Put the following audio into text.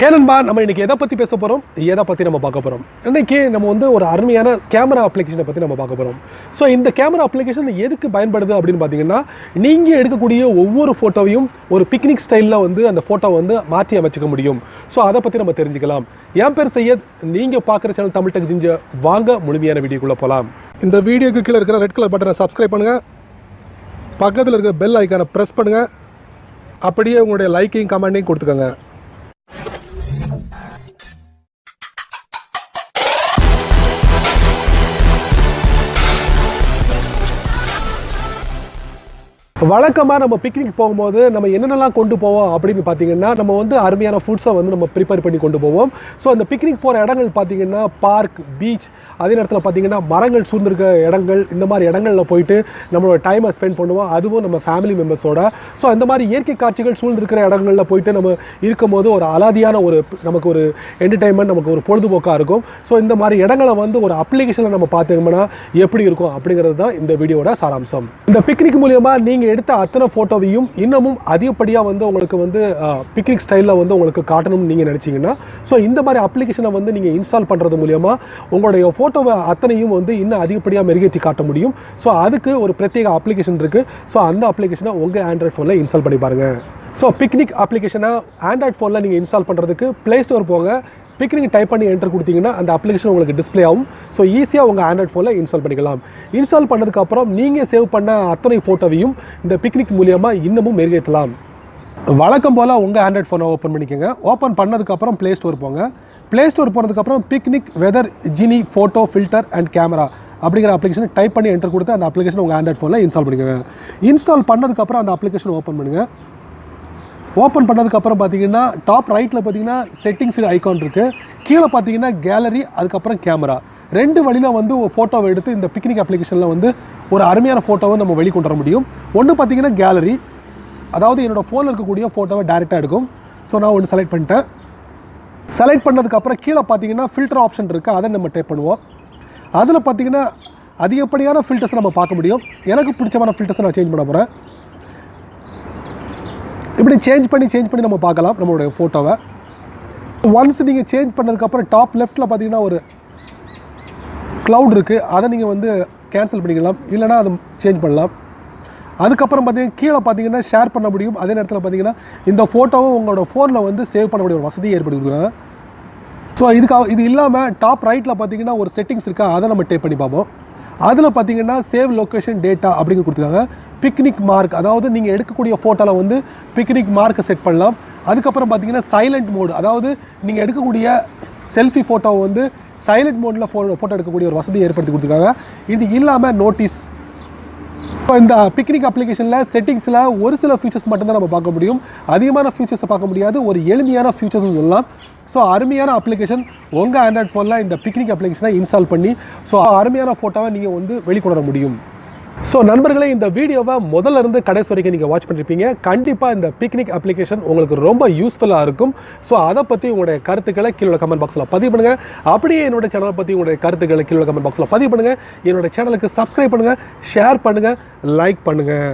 ஏனன்பா நம்ம இன்றைக்கி எதை பற்றி பேச போகிறோம், எதை பற்றி நம்ம பார்க்க போகிறோம். இன்றைக்கி நம்ம வந்து ஒரு அருமையான கேமரா அப்ளிகேஷனை பற்றி நம்ம பார்க்க போகிறோம். ஸோ இந்த கேமரா அப்ளிகேஷன் எதுக்கு பயன்படுது அப்படின்னு பார்த்தீங்கன்னா, நீங்கள் எடுக்கக்கூடிய ஒவ்வொரு ஃபோட்டோவையும் ஒரு பிக்னிக் ஸ்டைலில் வந்து அந்த ஃபோட்டோவை வந்து மாற்றி அமைச்சிக்க முடியும். ஸோ அதை பற்றி நம்ம தெரிஞ்சுக்கலாம். என் பேர் சையத், நீங்கள் பார்க்குற சேனல் தமிழ் டெக் ஜிஞ்சர். வாங்க முழுமையான வீடியோக்குள்ளே போகலாம். இந்த வீடியோக்கு கீழே இருக்கிற ரெட் கலர் பட்டனை சப்ஸ்கிரைப் பண்ணுங்கள், பக்கத்தில் இருக்கிற பெல் ஐக்கானை ப்ரெஸ் பண்ணுங்கள், அப்படியே உங்களுடைய லைக்கையும் கமெண்ட்டையும் கொடுத்துக்கோங்க. வழக்கமாக நம்ம பிக்னிக் போகும்போது நம்ம என்னென்னலாம் கொண்டு போவோம் அப்படின்னு பார்த்தீங்கன்னா, நம்ம வந்து அருமையான ஃபுட்ஸை வந்து நம்ம ப்ரிப்பேர் பண்ணி கொண்டு போவோம். ஸோ அந்த பிக்னிக் போகிற இடங்கள் பார்த்தீங்கன்னா பார்க், பீச், அதே நேரத்தில் பார்த்தீங்கன்னா மரங்கள் சூழ்ந்திருக்க இடங்கள், இந்த மாதிரி இடங்களில் போயிட்டு நம்மளோட டைமை ஸ்பெண்ட் பண்ணுவோம், அதுவும் நம்ம ஃபேமிலி மெம்பர்ஸோட. ஸோ அந்த மாதிரி இயற்கை காட்சிகள் சூழ்ந்திருக்கிற இடங்களில் போயிட்டு நம்ம இருக்கும்போது ஒரு அலாதியான நமக்கு ஒரு என்டர்டைன்மெண்ட், நமக்கு ஒரு பொழுதுபோக்காக இருக்கும். ஸோ இந்த மாதிரி இடங்களை வந்து ஒரு அப்ளிகேஷனில் நம்ம பார்த்தோம்னா எப்படி இருக்கும் அப்படிங்கிறது தான் இந்த வீடியோட சாராம்சம். இந்த பிக்னிக் மூலியமாக நீங்கள் எடுத்த அத்தனை ஃபோட்டோவையும் இன்னமும் அதிகப்படியாக வந்து உங்களுக்கு வந்து பிக்னிக் ஸ்டைலில் வந்து உங்களுக்கு காட்டணும்னு நீங்கள் நினச்சிங்கன்னா, ஸோ இந்த மாதிரி அப்ளிகேஷனை வந்து நீங்கள் இன்ஸ்டால் பண்ணுறது மூலிமா உங்களுடைய ஃபோட்டோவை அத்தனையும் வந்து இன்னும் அதிகப்படியாக மெருகேற்றி காட்ட முடியும். ஸோ அதுக்கு ஒரு பிரத்யேக அப்ளிகேஷன் இருக்குது. ஸோ அந்த அப்ளிகேஷனை உங்கள் ஆண்ட்ராய்ட் ஃபோனில் இன்ஸ்டால் பண்ணி பாருங்கள். ஸோ பிக்னிக் அப்ளிகேஷனை ஆண்ட்ராய்ட் ஃபோனில் நீங்கள் இன்ஸ்டால் பண்ணுறதுக்கு ப்ளே ஸ்டோர் போங்க, பிக்னிக் டைப் பண்ணி என்டர் கொடுத்தீங்கன்னா அந்த அப்ளிகேஷன் உங்களுக்கு டிஸ்பிளே ஆகும். ஸோ ஈஸியாக உங்கள் ஆண்ட்ராய்ட் ஃபோனில் இன்ஸ்டால் பண்ணிக்கலாம். இன்ஸ்டால் பண்ணதுக்கப்புறம் நீங்கள் சேவ் பண்ண அத்தனை ஃபோட்டோவையும் இந்த பிக்னிக் மூலியமாக இன்னமும் மெருகேற்றலாம். வழக்கம் போல் உங்கள் ஆண்ட்ராய்ட் ஃபோனை ஓப்பன் பண்ணிக்கோங்க. ஓப்பன் பண்ணதுக்கப்புறம் ப்ளே ஸ்டோர் போங்க. ப்ளே ஸ்டோர் போனதுக்கப்புறம் picnic weather genie photo filter and camera அப்படிங்கிற அப்ளிகேஷனை டைப் பண்ணி என்டர் கொடுத்து அந்த அப்ளிகேஷன் உங்கள் ஆண்ட்ராய்ட் ஃபோனில் இன்ஸ்டால் பண்ணிக்கோங்க. இன்ஸ்டால் பண்ணதுக்கப்புறம் அந்த அப்ளிகேஷன் ஓப்பன் பண்ணுங்கள். ஓப்பன் பண்ணதுக்கப்புறம் பார்த்தீங்கன்னா டாப் ரைட்டில் பார்த்தீங்கன்னா செட்டிங்ஸ் ஐக்கான் இருக்குது, கீழே பார்த்தீங்கன்னா கேலரி, அதுக்கப்புறம் கேமரா. ரெண்டு வழியில் வந்து ஒரு ஃபோட்டோவை எடுத்து இந்த பிக்னிக் அப்ளிகேஷனில் வந்து ஒரு அருமையான ஃபோட்டோவை நம்ம வெளிக்கொண்டு வர முடியும். ஒன்று பார்த்தீங்கன்னா கேலரி, அதாவது என்னோடய ஃபோனில் இருக்கக்கூடிய ஃபோட்டோவை டேரெக்டாக எடுக்கும். ஸோ நான் ஒன்று செலக்ட் பண்ணிட்டேன். செலக்ட் பண்ணதுக்கப்புறம் கீழே பார்த்தீங்கன்னா ஃபில்டர் ஆப்ஷன் இருக்குது, அதை நம்ம டேப் பண்ணுவோம். அதில் பார்த்தீங்கன்னா அதிகப்படியான ஃபில்டர்ஸை நம்ம பார்க்க முடியும். எனக்கு பிடிச்சமான ஃபில்டர்ஸை நான் சேஞ்ச் பண்ண போகிறேன். இப்படி சேஞ்ச் பண்ணி நம்ம பார்க்கலாம் நம்மளுடைய ஃபோட்டோவை. ஒன்ஸ் நீங்கள் சேஞ்ச் பண்ணதுக்கப்புறம் டாப் லெஃப்ட்டில் பார்த்தீங்கன்னா ஒரு க்ளவுட் இருக்குது, அதை நீங்கள் வந்து கேன்சல் பண்ணிக்கலாம், இல்லைனா அதை சேஞ்ச் பண்ணலாம். அதுக்கப்புறம் பார்த்தீங்கன்னா கீழே பார்த்தீங்கன்னா ஷேர் பண்ண முடியும். அதே நேரத்தில் பார்த்தீங்கன்னா இந்த ஃபோட்டோவை உங்களோட ஃபோனில் வந்து சேவ் பண்ணக்கூடிய ஒரு வசதியை ஏற்படுத்தி கொடுக்குறாங்க. ஸோ இது இல்லாமல் டாப் ரைட்டில் பார்த்தீங்கன்னா ஒரு செட்டிங்ஸ் இருக்கா, அதை நம்ம டேப் பண்ணி பார்ப்போம். அதில் பார்த்தீங்கன்னா சேவ் லொக்கேஷன் டேட்டா அப்படிங்கிற கொடுத்துருக்காங்க. பிக்னிக் மார்க், அதாவது நீங்கள் எடுக்கக்கூடிய ஃபோட்டோவில் வந்து பிக்னிக் மார்க்கை செட் பண்ணலாம். அதுக்கப்புறம் பார்த்தீங்கன்னா சைலண்ட் மோடு, அதாவது நீங்கள் எடுக்கக்கூடிய செல்ஃபி ஃபோட்டோவை வந்து சைலண்ட் மோடில் ஃபோட்டோ எடுக்கக்கூடிய ஒரு வசதியை ஏற்படுத்தி கொடுத்துருக்காங்க. இது இல்லாமல் நோட்டீஸ். இப்போ இந்த பிக்னிக் அப்ளிகேஷனில் செட்டிங்ஸில் ஒரு சில ஃபீச்சர்ஸ் மட்டும்தான் நம்ம பார்க்க முடியும், அதிகமான ஃபீச்சர்ஸை பார்க்க முடியாது. ஒரு எளிமையான ஃபீச்சர்ஸ்னு சொல்லலாம். ஸோ அருமையான அப்ளிகேஷன் உங்கள் ஆண்ட்ராய்ட் ஃபோனில் இந்த பிக்னிக் அப்ளிகேஷனை இன்ஸ்டால் பண்ணி ஸோ அருமையான ஃபோட்டோவை நீங்கள் வந்து வெளிக்கொணர முடியும். ஸோ நண்பர்களே, இந்த வீடியோவை முதல்ல இருந்து கடைசி வரைக்கும் நீங்கள் வாட்ச் பண்ணியிருப்பீங்க. கண்டிப்பாக இந்த பிக்னிக் அப்ளிகேஷன் உங்களுக்கு ரொம்ப யூஸ்ஃபுல்லாக இருக்கும். ஸோ அதை பற்றி உங்களுடைய கருத்துக்களை கீழே கமெண்ட் பாக்ஸில் பதிவு பண்ணுங்கள். அப்படியே என்னோட சேனலை பற்றி உங்களுடைய கருத்துக்களை கீழே கமெண்ட் பாக்ஸில் பதிவு பண்ணுங்கள். என்னோட சேனலுக்கு சப்ஸ்கிரைப் பண்ணுங்கள், ஷேர் பண்ணுங்கள், லைக் பண்ணுங்கள்.